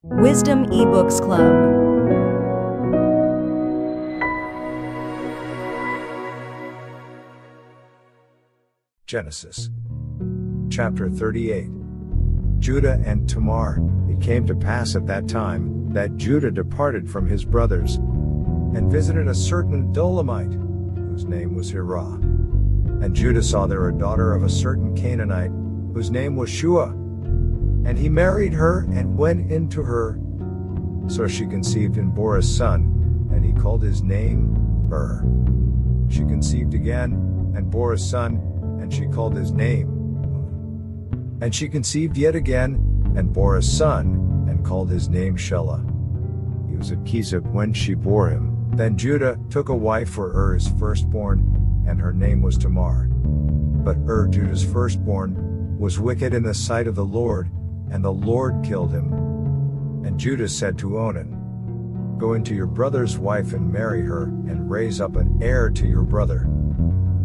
Wisdom eBooks Club. Genesis chapter 38. Judah and Tamar. It came to pass at that time that Judah departed from his brothers and visited a certain Adullamite, whose name was Shelah. And Judah saw there a daughter of a certain Canaanite, whose name was Shelah. And he married her and went into her. So she conceived and bore a son, and he called his name She conceived again and bore a son, and she called his name Onan. And she conceived yet again and bore a son, and called his name Shelah. He was at Kezib when she bore him. Then Judah took a wife for his firstborn, and her name was Tamar. But Judah's firstborn, was wicked in the sight of the Lord, and the Lord killed him. And Judah said to Onan, "Go into your brother's wife and marry her, and raise up an heir to your brother."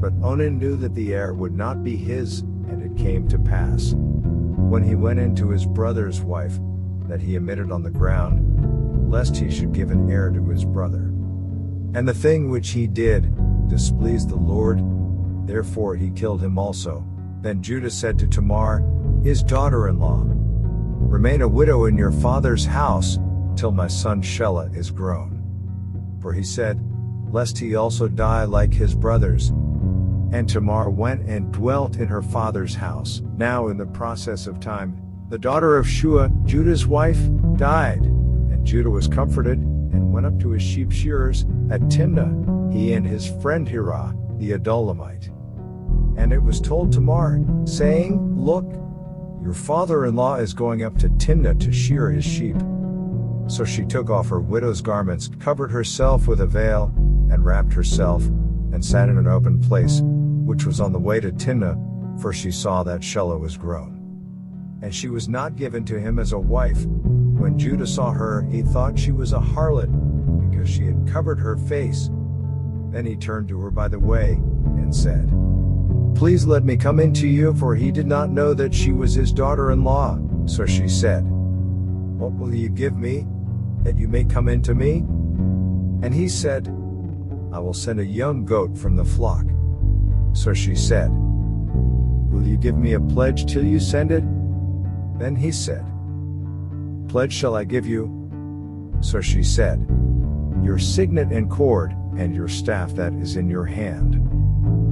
But Onan knew that the heir would not be his, and it came to pass, when he went into his brother's wife, that he omitted on the ground, lest he should give an heir to his brother. And the thing which he did displeased the Lord, therefore he killed him also. Then Judah said to Tamar, his daughter-in-law, "Remain a widow in your father's house, till my son Shelah is grown." For he said, lest he also die like his brothers. And Tamar went and dwelt in her father's house. Now in the process of time, the daughter of Shelah, Judah's wife, died. And Judah was comforted, and went up to his sheep shearers at Timnah, he and his friend Hirah, the Adullamite. And it was told Tamar, saying, "Look, your father-in-law is going up to Timnah to shear his sheep." So she took off her widow's garments, covered herself with a veil, and wrapped herself, and sat in an open place, which was on the way to Timnah, for she saw that Shelah was grown. And she was not given to him as a wife. When Judah saw her, he thought she was a harlot, because she had covered her face. Then he turned to her by the way, and said, "Please let me come in to you," for he did not know that she was his daughter-in-law. So she said, "What will you give me, that you may come in to me?" And he said, "I will send a young goat from the flock." So she said, "Will you give me a pledge till you send it?" Then he said, "Pledge shall I give you?" So she said, "Your signet and cord, and your staff that is in your hand."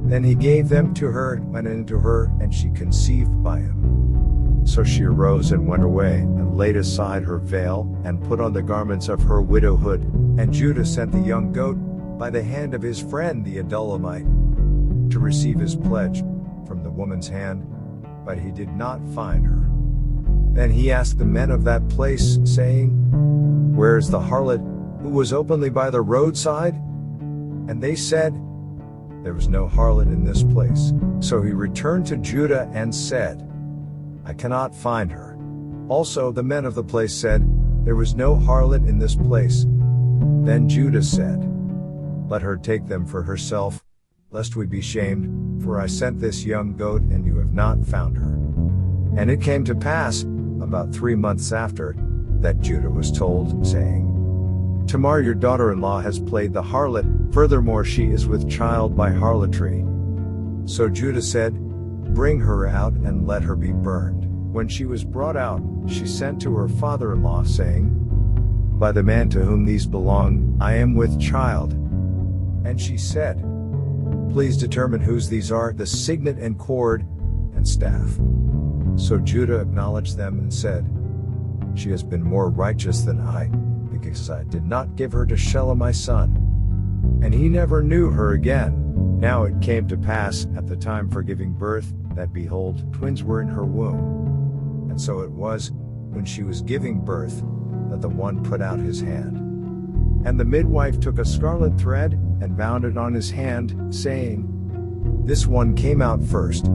Then he gave them to her, and went into her, and she conceived by him. So she arose and went away, and laid aside her veil, and put on the garments of her widowhood. And Judah sent the young goat, by the hand of his friend the Adullamite, to receive his pledge from the woman's hand, but he did not find her. Then he asked the men of that place, saying, "Where is the harlot, who was openly by the roadside?" And they said, "There was no harlot in this place." So he returned to Judah and said, "I cannot find her." Also the men of the place said, "There was no harlot in this place." Then Judah said, "Let her take them for herself, lest we be shamed, for I sent this young goat, and you have not found her." And it came to pass, about 3 months after, that Judah was told, saying, "Tamar your daughter-in-law has played the harlot, furthermore she is with child by harlotry." So Judah said, "Bring her out and let her be burned." When she was brought out, she sent to her father-in-law, saying, "By the man to whom these belong, I am with child." And she said, "Please determine whose these are, the signet and cord, and staff." So Judah acknowledged them and said, "She has been more righteous than I, because I did not give her to Shelah my son." And he never knew her again. Now it came to pass, at the time for giving birth, that behold, twins were in her womb. And so it was, when she was giving birth, that the one put out his hand. And the midwife took a scarlet thread, and bound it on his hand, saying, "This one came out first."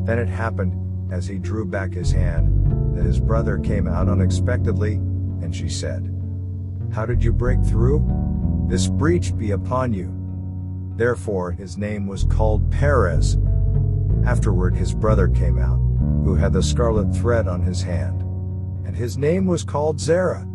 Then it happened, as he drew back his hand, that his brother came out unexpectedly, and she said, "How did you break through? This breach be upon you." Therefore his name was called Perez. Afterward his brother came out, who had the scarlet thread on his hand. and his name was called Zerah.